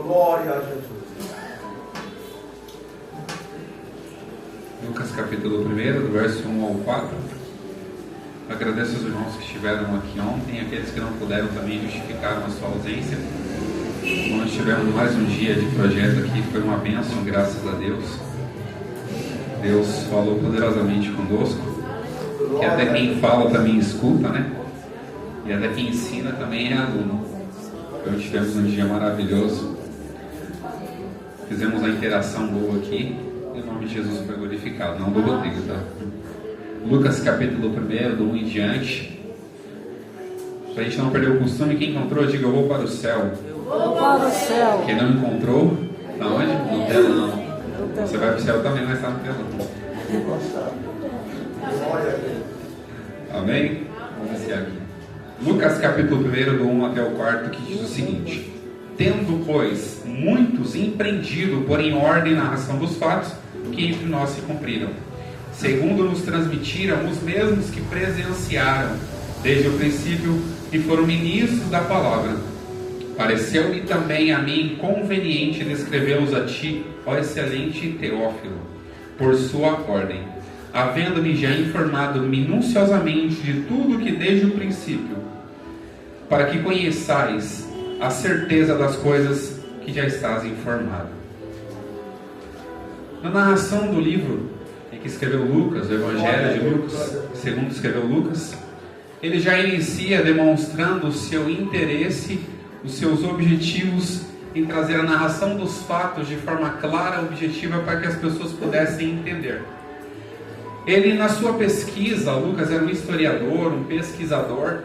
Glória a Jesus. Lucas capítulo 1, do verso 1 ao 4. Agradeço aos irmãos que estiveram aqui ontem, aqueles que não puderam também justificaram a sua ausência. Nós tivemos mais um dia de projeto aqui, foi uma bênção, graças a Deus. Deus falou poderosamente conosco, que até quem fala também escuta, né? E até quem ensina também é aluno. Então tivemos um dia maravilhoso, fizemos a interação boa aqui, e o nome de Jesus foi glorificado, não do Rodrigo, tá? Lucas capítulo 1, do 1 em diante. Para a gente não perder o costume, quem encontrou, diga: eu vou para o céu. Vou para o céu. Quem não encontrou, está onde? No telão. Você vai para o céu também, mas está no telão. Amém? Vamos iniciar aqui. Lucas capítulo 1, do 1 até o 4, que diz o seguinte: tendo, pois, muitos empreendido por em ordem narração dos fatos que entre nós se cumpriram, segundo nos transmitiram os mesmos que presenciaram desde o princípio e foram ministros da palavra, pareceu-me também a mim conveniente descrevê-los a ti, ó excelente Teófilo, por sua ordem, havendo-me já informado minuciosamente de tudo que desde o princípio, para que conheçais a certeza das coisas que já estás informado. Na narração do livro em que escreveu Lucas, o Evangelho de Lucas, segundo escreveu Lucas, ele já inicia demonstrando o seu interesse, os seus objetivos em trazer a narração dos fatos de forma clara e objetiva para que as pessoas pudessem entender. Ele, na sua pesquisa, Lucas era um historiador, um pesquisador,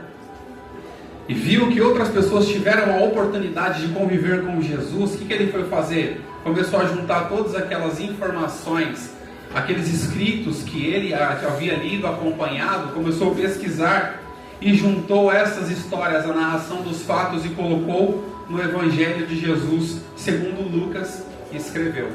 e viu que outras pessoas tiveram a oportunidade de conviver com Jesus. O que ele foi fazer? Começou a juntar todas aquelas informações, aqueles escritos que ele havia lido, acompanhado, começou a pesquisar e juntou essas histórias, a narração dos fatos, e colocou no Evangelho de Jesus, segundo Lucas escreveu.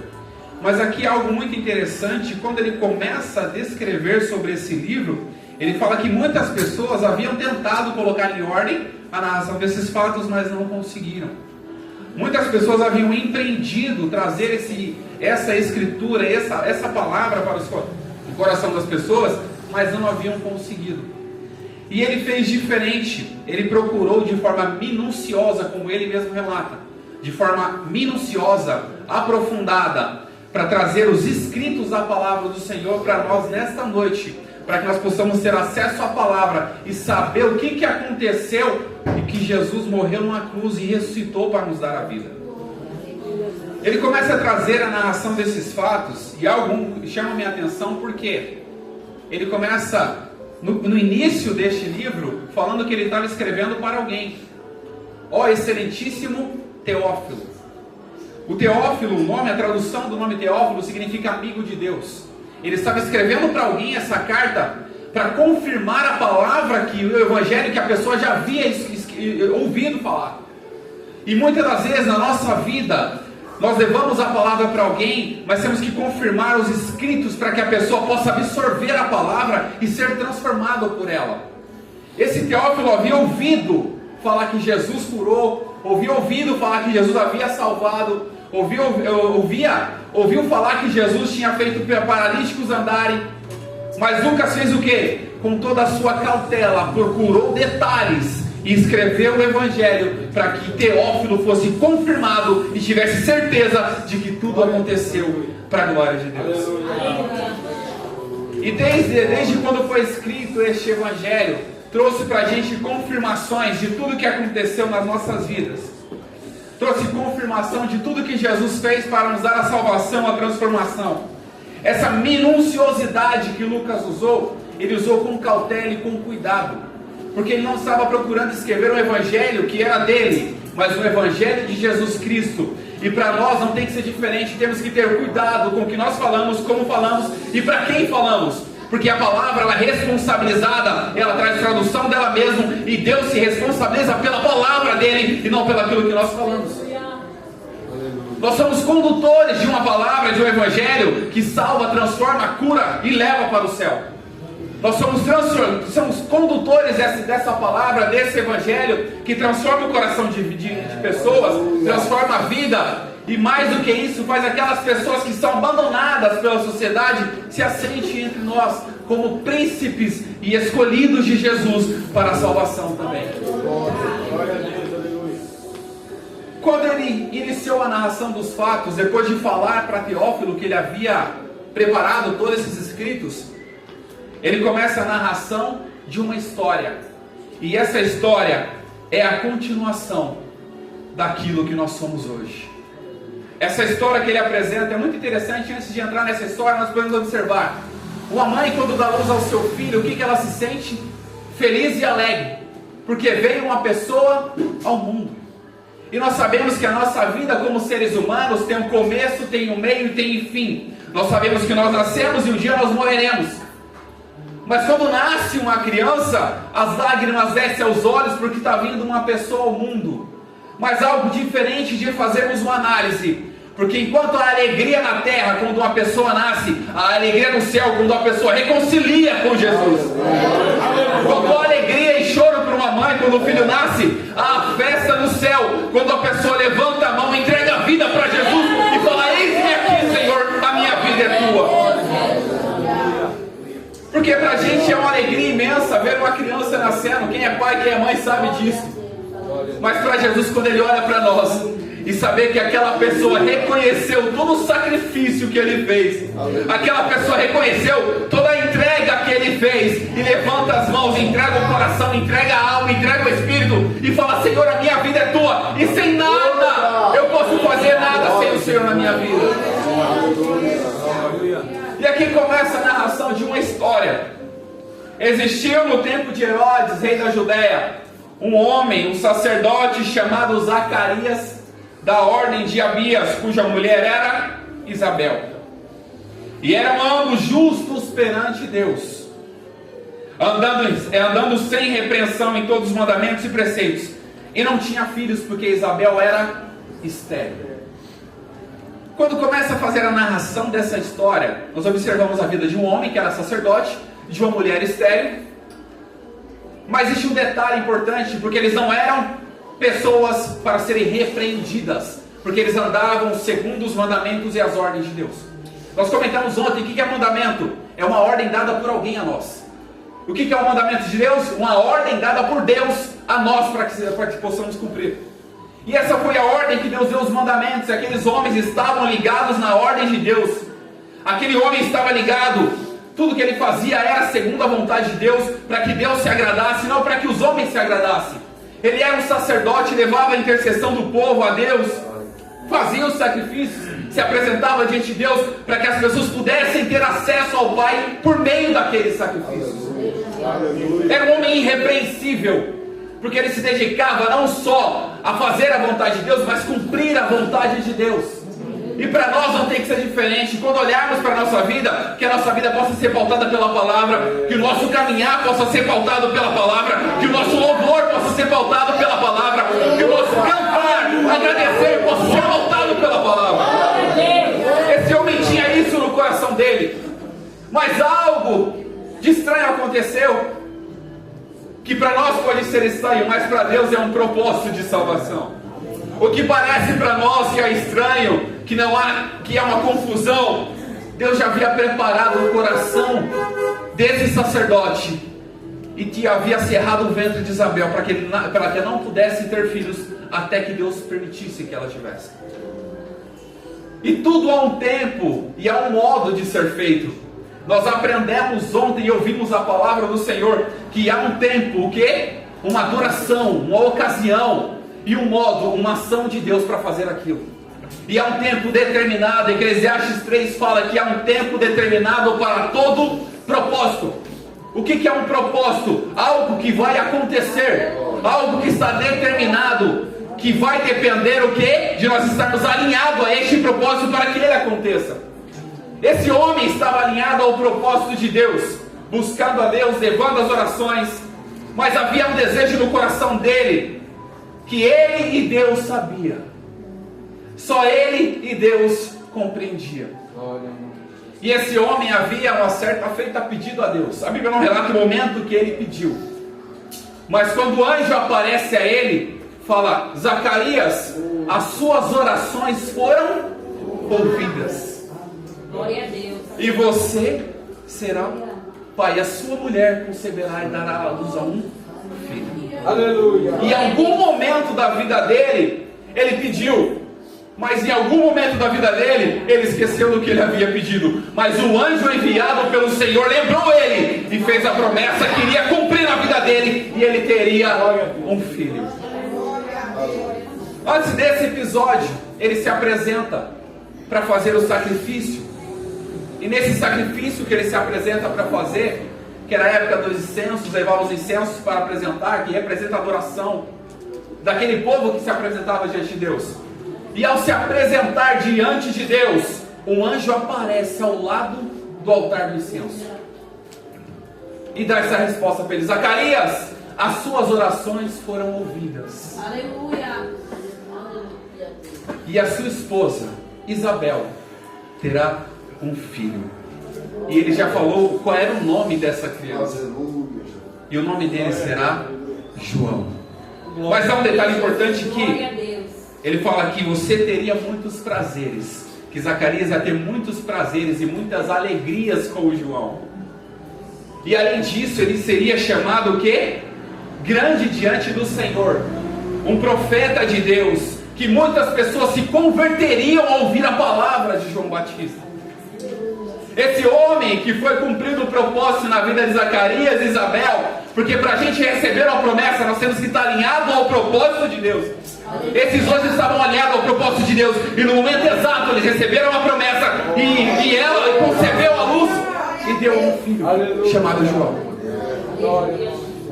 Mas aqui algo muito interessante: quando ele começa a descrever sobre esse livro, ele fala que muitas pessoas haviam tentado colocar em ordem a narração desses fatos, mas não conseguiram. Muitas pessoas haviam empreendido trazer essa escritura, essa palavra para o coração das pessoas, mas não haviam conseguido. E ele fez diferente. Ele procurou de forma minuciosa, como ele mesmo relata, de forma minuciosa, aprofundada, para trazer os escritos da palavra do Senhor para nós nesta noite, para que nós possamos ter acesso à palavra e saber o que aconteceu e que Jesus morreu numa cruz e ressuscitou para nos dar a vida. Ele começa a trazer a narração desses fatos, e algo chama minha atenção, porque ele começa no início deste livro falando que ele estava escrevendo para alguém. Ó excelentíssimo Teófilo. O Teófilo, o nome, a tradução do nome Teófilo significa amigo de Deus. Ele estava escrevendo para alguém essa carta para confirmar a palavra, que o evangelho que a pessoa já havia ouvido falar. E muitas das vezes na nossa vida nós levamos a palavra para alguém, mas temos que confirmar os escritos para que a pessoa possa absorver a palavra e ser transformado por ela. Esse Teófilo havia ouvido falar que Jesus curou, havia ouvido falar que Jesus havia salvado, ouviu falar que Jesus tinha feito paralíticos andarem. Mas Lucas fez o quê? Com toda a sua cautela, procurou detalhes e escreveu o Evangelho para que Teófilo fosse confirmado e tivesse certeza de que tudo aconteceu para a glória de Deus. E desde quando foi escrito este Evangelho, trouxe para a gente confirmações de tudo que aconteceu nas nossas vidas. Trouxe confirmação de tudo que Jesus fez para nos dar a salvação, a transformação. Essa minuciosidade que Lucas usou, ele usou com cautela e com cuidado, porque ele não estava procurando escrever um evangelho que era dele, mas o evangelho de Jesus Cristo. E para nós não tem que ser diferente. Temos que ter cuidado com o que nós falamos, como falamos e para quem falamos, porque a palavra, ela é responsabilizada, ela traz tradução dela mesma, e Deus se responsabiliza pela palavra dele e não pelo aquilo que nós falamos. Nós somos condutores de uma palavra, de um evangelho que salva, transforma, cura e leva para o céu. Nós somos condutores dessa palavra, desse evangelho, que transforma o coração de pessoas, transforma a vida, e mais do que isso, faz aquelas pessoas que são abandonadas pela sociedade se assentem entre nós, como príncipes e escolhidos de Jesus para a salvação também. Quando ele iniciou a narração dos fatos, depois de falar para Teófilo que ele havia preparado todos esses escritos, ele começa a narração de uma história. E essa história é a continuação daquilo que nós somos hoje. Essa história que ele apresenta é muito interessante. Antes de entrar nessa história, nós podemos observar uma mãe, quando dá luz ao seu filho, o que ela se sente? Feliz e alegre, porque veio uma pessoa ao mundo. E nós sabemos que a nossa vida como seres humanos tem um começo, tem um meio e tem um fim. Nós sabemos que nós nascemos e um dia nós morreremos. Mas quando nasce uma criança, as lágrimas descem aos olhos porque está vindo uma pessoa ao mundo. Mas algo diferente de fazermos uma análise, porque enquanto a alegria na terra, quando uma pessoa nasce, a alegria no céu, quando a pessoa reconcilia com Jesus. Quando a alegria e choro para uma mãe, quando o filho nasce, a festa no céu, quando a pessoa levanta a mão, entrega a vida para Jesus e fala: eis-me aqui, Senhor, a minha vida é tua. Porque para a gente é uma alegria imensa ver uma criança nascendo. Quem é pai, quem é mãe sabe disso. Mas para Jesus, quando Ele olha para nós e saber que aquela pessoa reconheceu todo o sacrifício que Ele fez, aquela pessoa reconheceu toda a entrega que Ele fez, e levanta as mãos, entrega o coração, entrega a alma, entrega o espírito e fala: Senhor, a minha vida é tua, e sem nada eu posso fazer nada sem o Senhor na minha vida. E aqui começa a narração de uma história. Existiu no tempo de Herodes, rei da Judéia, um homem, um sacerdote chamado Zacarias, da ordem de Abias, cuja mulher era Isabel. E eram ambos justos perante Deus, andando sem repreensão em todos os mandamentos e preceitos. E não tinha filhos, porque Isabel era estéril. Quando começa a fazer a narração dessa história, nós observamos a vida de um homem que era sacerdote, de uma mulher estéril. Mas existe um detalhe importante, porque eles não eram pessoas para serem repreendidas, porque eles andavam segundo os mandamentos e as ordens de Deus. Nós comentamos ontem, o que é mandamento? É uma ordem dada por alguém a nós. O que é o mandamento de Deus? Uma ordem dada por Deus a nós para que possamos cumprir. E essa foi a ordem que Deus deu os mandamentos. Aqueles homens estavam ligados na ordem de Deus. Aquele homem estava ligado. Tudo que ele fazia era segundo a vontade de Deus, para que Deus se agradasse, não para que os homens se agradassem. Ele era um sacerdote, levava a intercessão do povo a Deus, fazia os sacrifícios, se apresentava diante de Deus, para que as pessoas pudessem ter acesso ao Pai por meio daqueles sacrifícios. Era um homem irrepreensível, porque ele se dedicava não só a fazer a vontade de Deus, mas cumprir a vontade de Deus. E para nós não tem que ser diferente. Quando olharmos para a nossa vida, que a nossa vida possa ser pautada pela palavra, que o nosso caminhar possa ser pautado pela palavra, que o nosso louvor possa ser pautado pela palavra, que o nosso cantar, agradecer possa ser pautado pela palavra. Esse homem tinha isso no coração dele. Mas algo de estranho aconteceu, que para nós pode ser estranho, mas para Deus é um propósito de salvação. O que parece para nós que é estranho, que é uma confusão, Deus já havia preparado o coração desse sacerdote e havia cerrado o ventre de Isabel para que ela não pudesse ter filhos até que Deus permitisse que ela tivesse. E tudo há um tempo e há um modo de ser feito. Nós aprendemos ontem e ouvimos a palavra do Senhor que há um tempo, o quê? Uma duração, uma ocasião e um modo, uma ação de Deus para fazer aquilo. E há um tempo determinado. Eclesiastes 3 fala que há um tempo determinado para todo propósito. O que é um propósito? Algo que vai acontecer, algo que está determinado, que vai depender o quê? De nós estarmos alinhados a este propósito para que ele aconteça. Esse homem estava alinhado ao propósito de Deus, buscando a Deus, levando as orações, mas havia um desejo no coração dele, que ele e Deus sabia. Só ele e Deus compreendia. E esse homem havia uma certa feita pedido a Deus. A Bíblia não relata o momento que ele pediu. Mas quando o anjo aparece a ele, fala: Zacarias, as suas orações foram ouvidas. Glória a Deus. E você será pai. A sua mulher conceberá e dará à luz a um filho. Aleluia. Em algum momento da vida dele, ele pediu. Mas em algum momento da vida dele, ele esqueceu do que ele havia pedido. Mas o anjo enviado pelo Senhor lembrou ele e fez a promessa que iria cumprir na vida dele, e ele teria um filho. Antes desse episódio, ele se apresenta para fazer o sacrifício. E nesse sacrifício que ele se apresenta para fazer, que era a época dos incensos, levava os incensos para apresentar, que representa a adoração daquele povo que se apresentava diante de Deus. E ao se apresentar diante de Deus, um anjo aparece ao lado do altar do incenso e dá essa resposta para ele: Zacarias, as suas orações foram ouvidas. Aleluia. E a sua esposa, Isabel, terá um filho. E ele já falou qual era o nome dessa criança. E o nome dele será João. Mas há um detalhe importante Glória a que Deus. ele fala que você teria muitos prazeres. Que Zacarias ia ter muitos prazeres e muitas alegrias com o João. E além disso, ele seria chamado o quê? Grande diante do Senhor. Um profeta de Deus, que muitas pessoas se converteriam ao ouvir a palavra de João Batista. Esse homem que foi cumprindo o propósito na vida de Zacarias e Isabel, porque para a gente receber uma promessa, nós temos que estar alinhados ao propósito de Deus. Esses dois estavam alinhados ao propósito de Deus, e no momento exato eles receberam uma promessa, e ela concebeu a luz e deu um filho chamado João.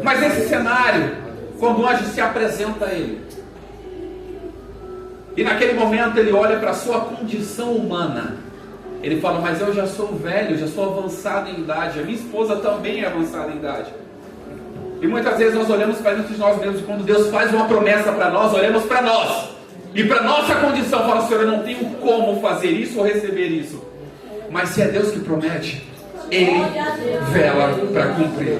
Mas esse cenário, quando o anjo se apresenta a ele, e naquele momento ele olha para a sua condição humana, ele fala: mas eu já sou velho, já sou avançado em idade, a minha esposa também é avançada em idade. E muitas vezes nós olhamos para dentro de nós mesmos, e quando Deus faz uma promessa para nós, olhamos para nós e para nossa condição, fala: Senhor, eu não tenho como fazer isso ou receber isso. Mas se é Deus que promete, Ele vela para cumprir.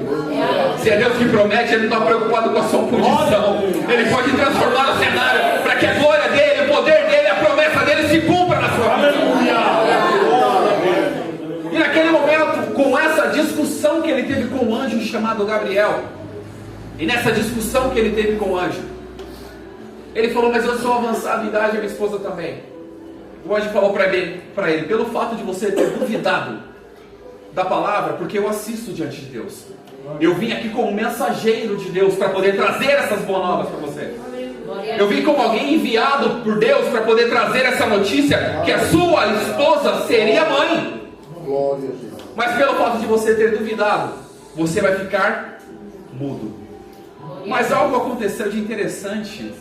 Se é Deus que promete, Ele não está preocupado com a sua condição. Ele pode transformar o cenário para que a glória dele, o poder dele, a promessa dele se cumpra na sua vida. E naquele momento, com essa discussão que ele teve com o anjo chamado Gabriel, e nessa discussão que ele teve com o anjo, ele falou: mas eu sou avançado em idade, a minha esposa também. O anjo falou para ele: pelo fato de você ter duvidado da palavra, porque eu assisto diante de Deus, eu vim aqui como mensageiro de Deus para poder trazer essas boas novas para você. Eu vim como alguém enviado por Deus para poder trazer essa notícia, que a sua esposa seria mãe. Mas pelo fato de você ter duvidado, você vai ficar mudo. Mas algo aconteceu de interessante,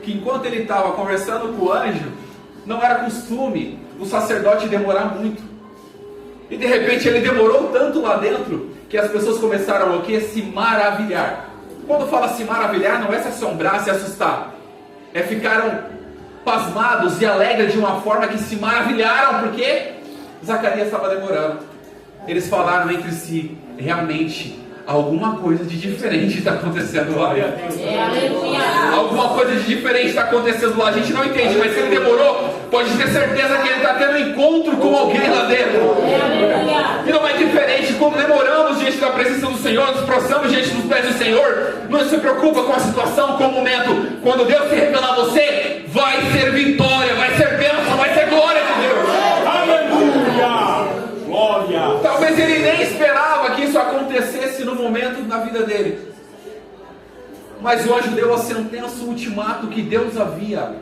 que enquanto ele estava conversando com o anjo, não era costume o sacerdote demorar muito. E de repente ele demorou tanto lá dentro, que as pessoas começaram o quê? Se maravilhar. Quando fala se maravilhar, não é se assombrar, se assustar. É ficaram pasmados e alegres de uma forma que se maravilharam, porque Zacarias estava demorando. Eles falaram entre si: realmente alguma coisa de diferente está acontecendo lá. Alguma coisa de diferente está acontecendo lá. A gente não entende, mas se ele demorou, pode ter certeza que ele está tendo um encontro com alguém lá dentro. E não é diferente quando demoramos diante da presença do Senhor, nos prostramos diante dos pés do Senhor. Não se preocupa com a situação, com o momento. Quando Deus se revelar a você, vai ser vitória, vai ser bênção, vai ser glória de Deus. Aleluia! Glória! Talvez ele nem esperava que isso acontecesse no momento da vida dele. Mas o anjo deu a sentença, o ultimato que Deus havia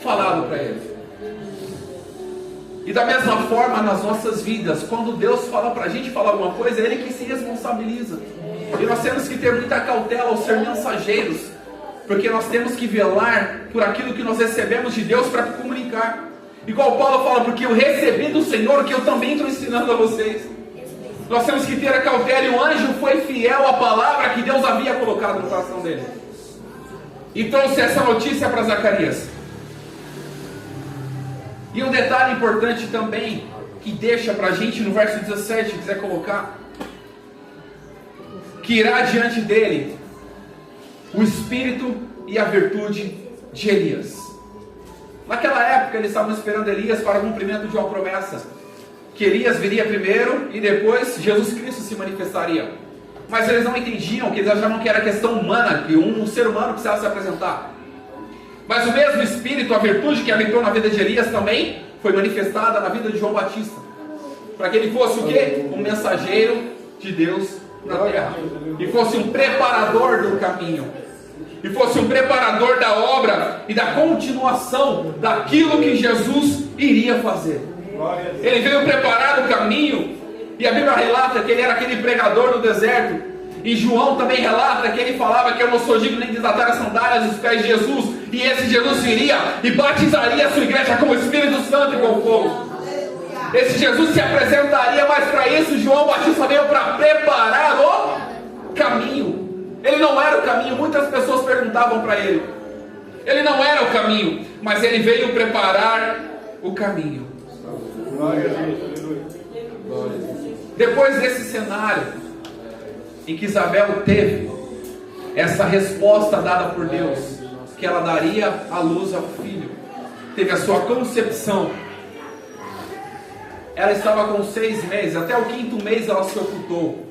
falado para ele. E da mesma forma nas nossas vidas, quando Deus fala para a gente falar alguma coisa, é Ele que se responsabiliza. E nós temos que ter muita cautela ao ser mensageiros, porque nós temos que velar por aquilo que nós recebemos de Deus para comunicar. Igual Paulo fala: porque eu recebi do Senhor, que eu também estou ensinando a vocês. Nós temos que ter a cautela, e o anjo foi fiel à palavra que Deus havia colocado no coração dele, e trouxe essa notícia para Zacarias. E um detalhe importante também, que deixa para a gente no verso 17, se quiser colocar, que irá diante dele o espírito e a virtude de Elias. Naquela época eles estavam esperando Elias para o cumprimento de uma promessa, que Elias viria primeiro e depois Jesus Cristo se manifestaria. Mas eles não entendiam, que eles achavam que era questão humana, que um ser humano precisava se apresentar. Mas o mesmo espírito, a virtude que habitou na vida de Elias também foi manifestada na vida de João Batista, para que ele fosse o quê? Um mensageiro de Deus na terra, e fosse um preparador do caminho, e fosse um preparador da obra e da continuação daquilo que Jesus iria fazer. Ele veio preparar o caminho, e a Bíblia relata que ele era aquele pregador no deserto. E João também relata que ele falava que eu não sou digno nem de desatar as sandálias dos pés de Jesus, e esse Jesus viria e batizaria a sua igreja com o Espírito Santo e com fogo. Esse Jesus se apresentaria, mas para isso João Batista veio para preparar o caminho. Ele não era o caminho. Muitas pessoas perguntavam para ele. Ele não era o caminho, mas ele veio preparar o caminho. Depois desse cenário em que Isabel teve essa resposta dada por Deus, que ela daria à luz ao filho, teve a sua concepção. Ela estava com 6 meses, até o 5º mês ela se ocultou,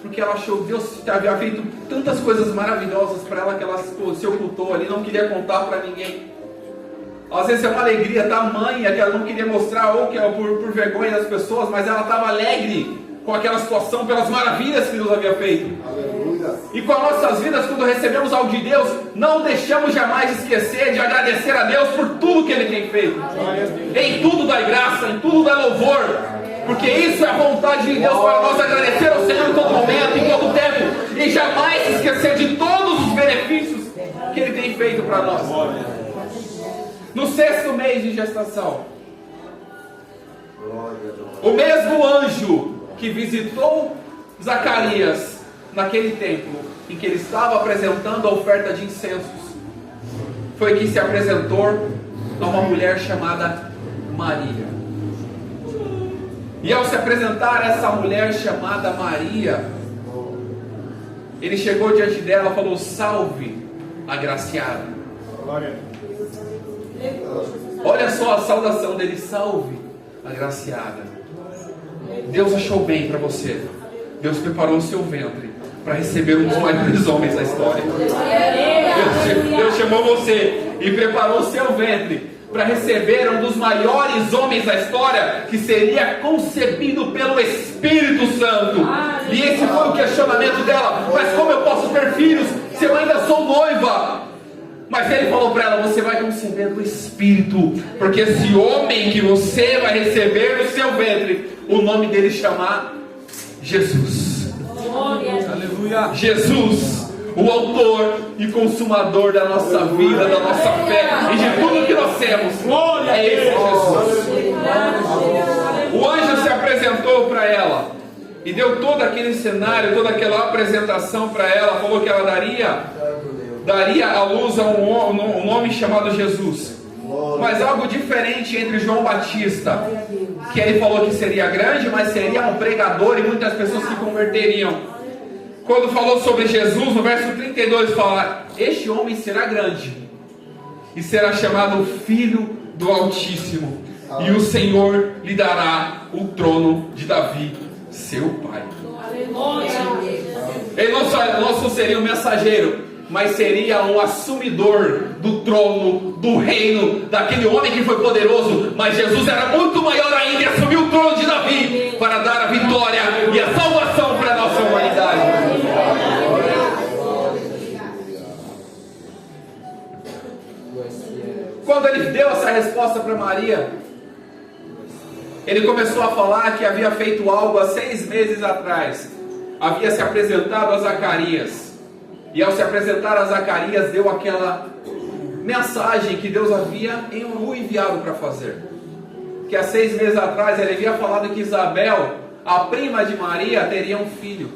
porque ela achou que Deus havia feito tantas coisas maravilhosas para ela, que ela se ocultou ali, não queria contar para ninguém. Às vezes é uma alegria tamanha que ela não queria mostrar, ou que por vergonha das pessoas, mas ela estava alegre com aquela situação, pelas maravilhas que Deus havia feito. Aleluia. E com as nossas vidas, quando recebemos algo de Deus, não deixamos jamais de esquecer de agradecer a Deus por tudo que Ele tem feito. Em tudo dá graça, em tudo dá louvor, porque isso é a vontade de Deus para nós, agradecer ao Senhor em todo momento, em todo tempo, e jamais se esquecer de todos os benefícios que Ele tem feito para nós. No 6º mês de gestação, o mesmo anjo que visitou Zacarias naquele templo em que ele estava apresentando a oferta de incensos, foi que se apresentou a uma mulher chamada Maria. E ao se apresentar a essa mulher chamada Maria, ele chegou diante dela e falou: salve, agraciada. Olha só a saudação dele: salve, agraciada. Deus achou bem para você. Deus preparou o seu ventre para receber um dos maiores homens da história. Deus chamou você e preparou o seu ventre para receber um dos maiores homens da história, que seria concebido pelo Espírito Santo. E esse foi o questionamento dela: mas como eu posso ter filhos se eu ainda sou noiva? Mas ele falou para ela: você vai conceber do Espírito, porque esse homem que você vai receber no seu ventre, o nome dele chama Jesus. Aleluia. Jesus, o autor e consumador da nossa vida, da nossa fé e de tudo que nós temos. É esse Jesus. O anjo se apresentou para ela e deu todo aquele cenário, toda aquela apresentação para ela. Falou que ela daria à luz a um nome chamado Jesus. Mas algo diferente entre João Batista, que ele falou que seria grande, mas seria um pregador e muitas pessoas se converteriam. Quando falou sobre Jesus, no verso 32 fala: este homem será grande e será chamado Filho do Altíssimo, e o Senhor lhe dará o trono de Davi, seu pai. Ele não só seria um mensageiro, mas seria um assumidor do trono, do reino, daquele homem que foi poderoso. Mas Jesus era muito maior ainda e assumiu o trono de Davi para dar a vitória e a salvação para a nossa humanidade. Quando ele deu essa resposta para Maria, ele começou a falar que havia feito algo há 6 meses atrás. Havia se apresentado a Zacarias. E ao se apresentar a Zacarias, deu aquela mensagem que Deus havia o enviado para fazer. Que há 6 meses atrás ele havia falado que Isabel, a prima de Maria, teria um filho.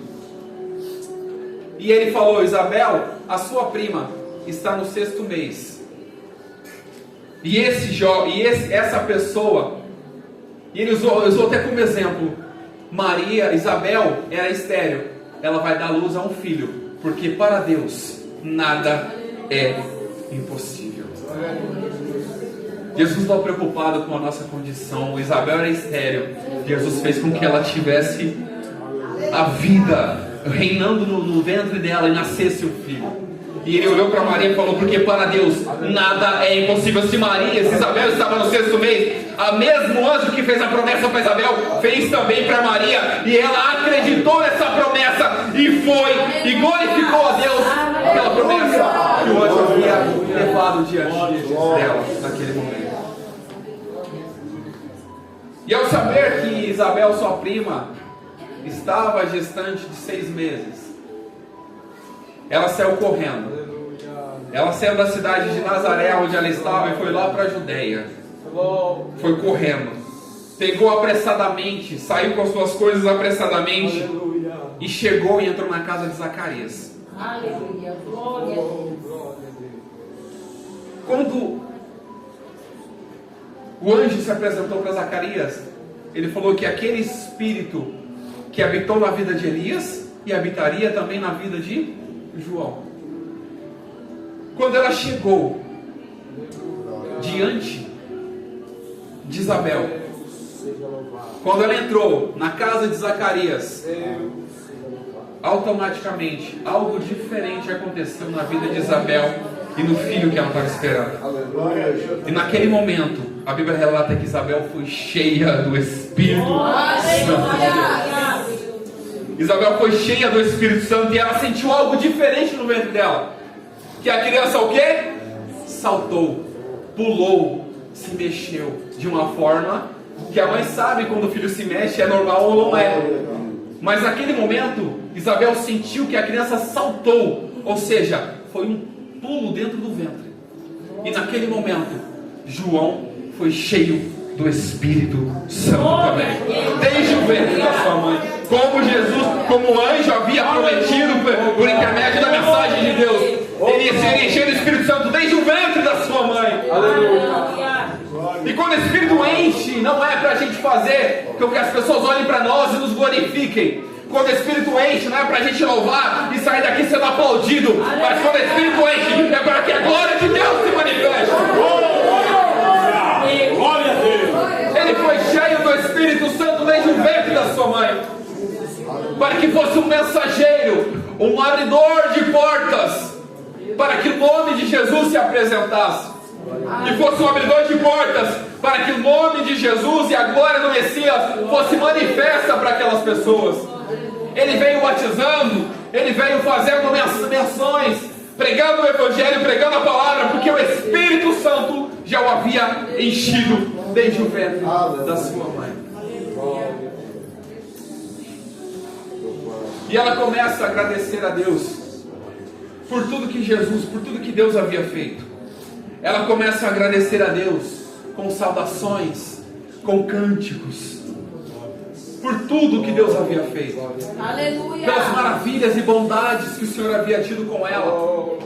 E ele falou: Isabel, a sua prima, está no 6º mês. E essa pessoa E ele usou até como exemplo, Isabel era estéril, ela vai dar luz a um filho, porque para Deus nada é impossível. Jesus não estava preocupado com a nossa condição. Isabel era estéril, Jesus fez com que ela tivesse a vida reinando no ventre dela e nascesse um filho. E ele olhou para Maria e falou, porque para Deus nada é impossível. Se Isabel estava no 6º mês, o mesmo anjo que fez a promessa para Isabel, fez também para Maria, e ela acreditou nessa promessa, e glorificou a Deus pela promessa que o anjo havia levado diante dela naquele momento. E ao saber que Isabel, sua prima, estava gestante de 6 meses, ela saiu correndo. Ela saiu da cidade de Nazaré, onde ela estava, e foi lá para a Judeia. Foi correndo. Pegou apressadamente, saiu com as suas coisas apressadamente, e chegou e entrou na casa de Zacarias. Aleluia. Glória a Deus. Quando o anjo se apresentou para Zacarias, ele falou que aquele espírito que habitou na vida de Elias e habitaria também na vida de João. Quando ela chegou diante de Isabel, quando ela entrou na casa de Zacarias, automaticamente algo diferente aconteceu na vida de Isabel e no filho que ela estava esperando. E naquele momento, a Bíblia relata que Isabel foi cheia do Espírito Santo. Isabel foi cheia do Espírito Santo e ela sentiu algo diferente no ventre dela. Que a criança o quê? Saltou, pulou, se mexeu de uma forma que a mãe sabe quando o filho se mexe, é normal ou não é. Mas naquele momento, Isabel sentiu que a criança saltou, ou seja, foi um pulo dentro do ventre. E naquele momento, João foi cheio do Espírito Santo também, desde o ventre da sua mãe. Como o anjo havia prometido por intermédio da mensagem de Deus, ele ia ser encher do Espírito Santo desde o ventre da sua mãe. Aleluia. E quando o Espírito enche, não é para a gente fazer com que as pessoas olhem para nós e nos glorifiquem. Quando o Espírito enche, não é para a gente louvar e sair daqui sendo aplaudido, mas quando o Espírito enche, é para que a glória de Deus se manifeste. Glória a Deus. Ele foi cheio do Espírito Santo desde o ventre da sua mãe, para que fosse um mensageiro, um abridor de portas, para que o nome de Jesus se apresentasse, que fosse um abridor de portas, para que o nome de Jesus e a glória do Messias fosse manifesta para aquelas pessoas. Ele veio batizando, ele veio fazendo menções, pregando o Evangelho, pregando a palavra, porque o Espírito Santo já o havia enchido desde o ventre da sua mãe. E ela começa a agradecer a Deus por tudo que Deus havia feito. Ela começa a agradecer a Deus com saudações, com cânticos, por tudo que Deus havia feito. Aleluia. Pelas maravilhas e bondades que o Senhor havia tido com ela,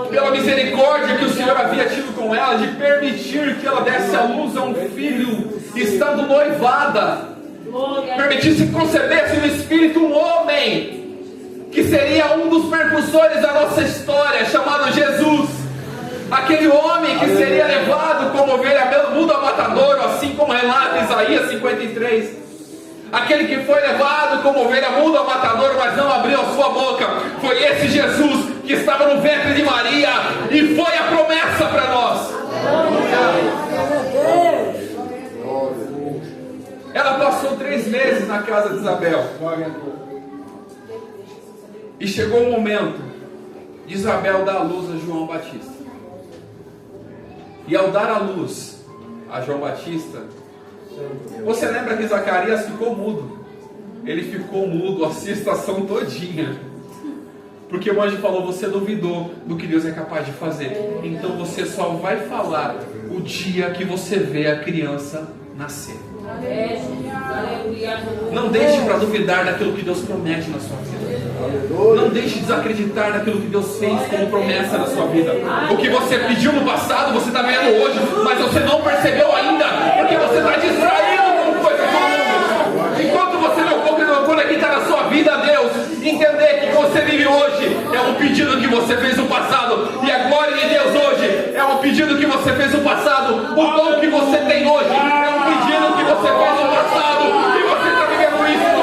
pela misericórdia que o Senhor havia tido com ela, de permitir que ela desse à luz a um filho, estando noivada, permitisse que concebesse no Espírito um homem, que seria um dos percussores da nossa história, chamado Jesus. Aquele homem que seria levado como ovelha muda matadouro, assim como relata Isaías 53. Aquele que foi levado como ovelha muda matadouro, mas não abriu a sua boca, foi esse Jesus que estava no ventre de Maria, e foi a promessa para nós. Ela passou 3 meses na casa de Isabel, e chegou o momento de Isabel dar a luz a João Batista. E ao dar a luz a João Batista, você lembra que Zacarias ficou mudo? Ele ficou mudo a estação todinha, porque o anjo falou: você duvidou do que Deus é capaz de fazer, então você só vai falar o dia que você vê a criança nascer. Não deixe para duvidar daquilo que Deus promete na sua vida. Não deixe de desacreditar daquilo que Deus fez como promessa na sua vida. O que você pediu no passado, você está vendo hoje, mas você não percebeu ainda, porque você está distraído com O dom que você tem hoje é um pedido que você fez no passado e você está vivendo isso.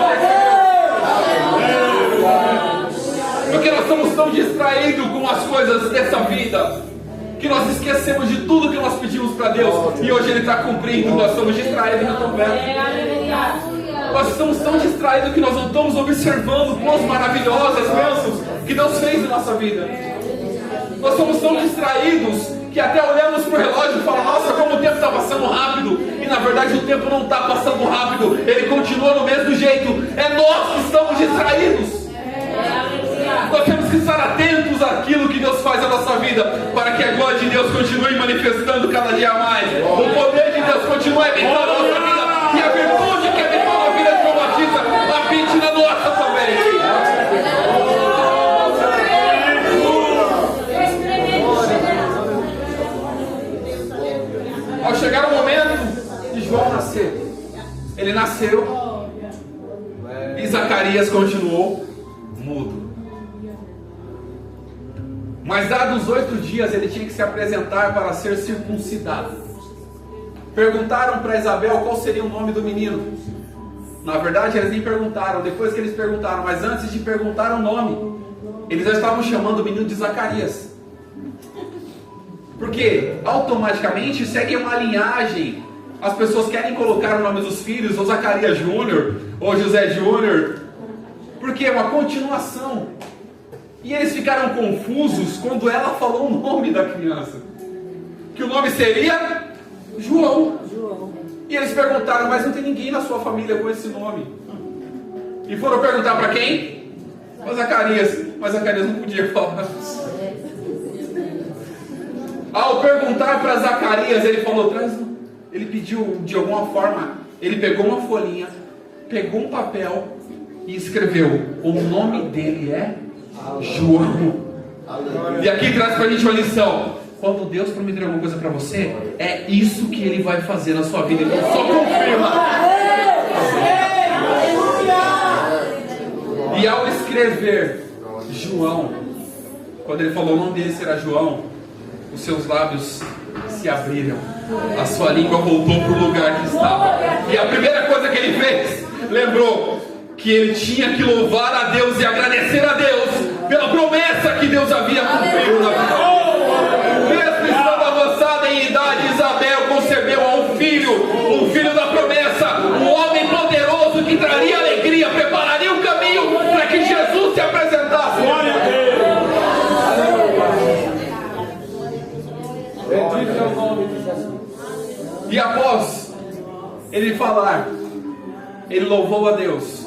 Porque nós somos tão distraídos com as coisas dessa vida que nós esquecemos de tudo que nós pedimos para Deus e hoje Ele está cumprindo. Nós somos distraídos e não estamos vendo. Nós estamos tão distraídos que nós não estamos observando coisas maravilhosas, bênçãos que Deus fez na nossa vida. Nós somos tão distraídos que até olhamos para o relógio e falamos: nossa, como o tempo está passando rápido. E na verdade o tempo não está passando rápido, ele continua do mesmo jeito. É nós que estamos distraídos. Nós temos que estar atentos àquilo que Deus faz na nossa vida, para que a glória de Deus continue manifestando cada dia mais. O poder de Deus continue habitando a nossa vida, e a virtude que habitou na vida de João Batista habite na nossa também. Ao chegar o momento de João nascer, ele nasceu e Zacarias continuou mudo. Mas dados 8 dias ele tinha que se apresentar para ser circuncidado. Perguntaram para Isabel qual seria o nome do menino. Na verdade eles nem perguntaram, depois que eles perguntaram, mas antes de perguntar o nome, eles já estavam chamando o menino de Zacarias. Porque automaticamente segue uma linhagem. As pessoas querem colocar o nome dos filhos, ou Zacarias Júnior, ou José Júnior, porque é uma continuação. E eles ficaram confusos quando ela falou o nome da criança, que o nome seria João. E eles perguntaram: mas não tem ninguém na sua família com esse nome? E foram perguntar para quem? Para Zacarias. Mas Zacarias não podia falar. Ao perguntar para Zacarias, ele falou: ele pediu de alguma forma, ele pegou uma folhinha, pegou um papel e escreveu: o nome dele é João. E aqui traz para a gente uma lição: quando Deus prometer alguma coisa para você, é isso que Ele vai fazer na sua vida. Ele só confirma. E ao escrever João, quando ele falou o nome dele será João, os seus lábios se abriram, a sua língua voltou para o lugar que estava. E a primeira coisa que ele fez, lembrou que ele tinha que louvar a Deus e agradecer a Deus pela promessa que Deus havia cumprido na vida. Mesmo estando avançada em idade, Isabel concebeu um filho da promessa, um homem poderoso que traria alegria, prepararia o caminho para que Jesus se apresentasse. Glória a Deus. Bendito é o nome de Jesus. E após ele falar, ele louvou a Deus.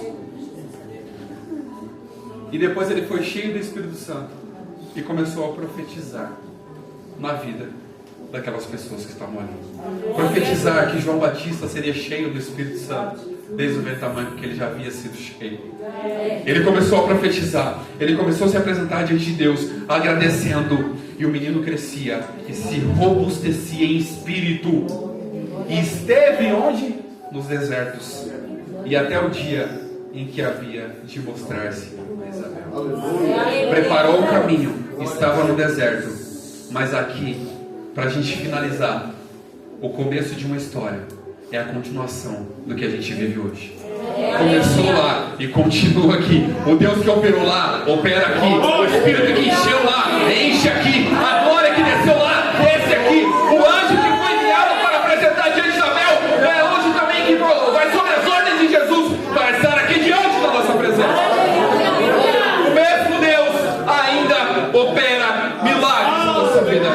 E depois ele foi cheio do Espírito Santo e começou a profetizar na vida daquelas pessoas que estavam ali. Profetizar que João Batista seria cheio do Espírito Santo desde o ventre da mãe, porque ele já havia sido cheio. Ele começou a profetizar, ele começou a se apresentar diante de Deus, agradecendo. E o menino crescia e se robustecia em espírito. E esteve onde? Nos desertos. E até o dia em que havia de mostrar-se a Isabel. Preparou o caminho, estava no deserto. Mas aqui, para a gente finalizar, o começo de uma história é a continuação do que a gente vive hoje. Começou lá e continua aqui. O Deus que operou lá, opera aqui. O Espírito que encheu lá, enche aqui. A glória que desceu lá, desce aqui. O anjo que foi enviado para apresentar diante de Isabel é hoje também que vai sobre as ordens de Jesus para estar aqui diante da nossa presença. O mesmo Deus ainda opera milagres na nossa vida.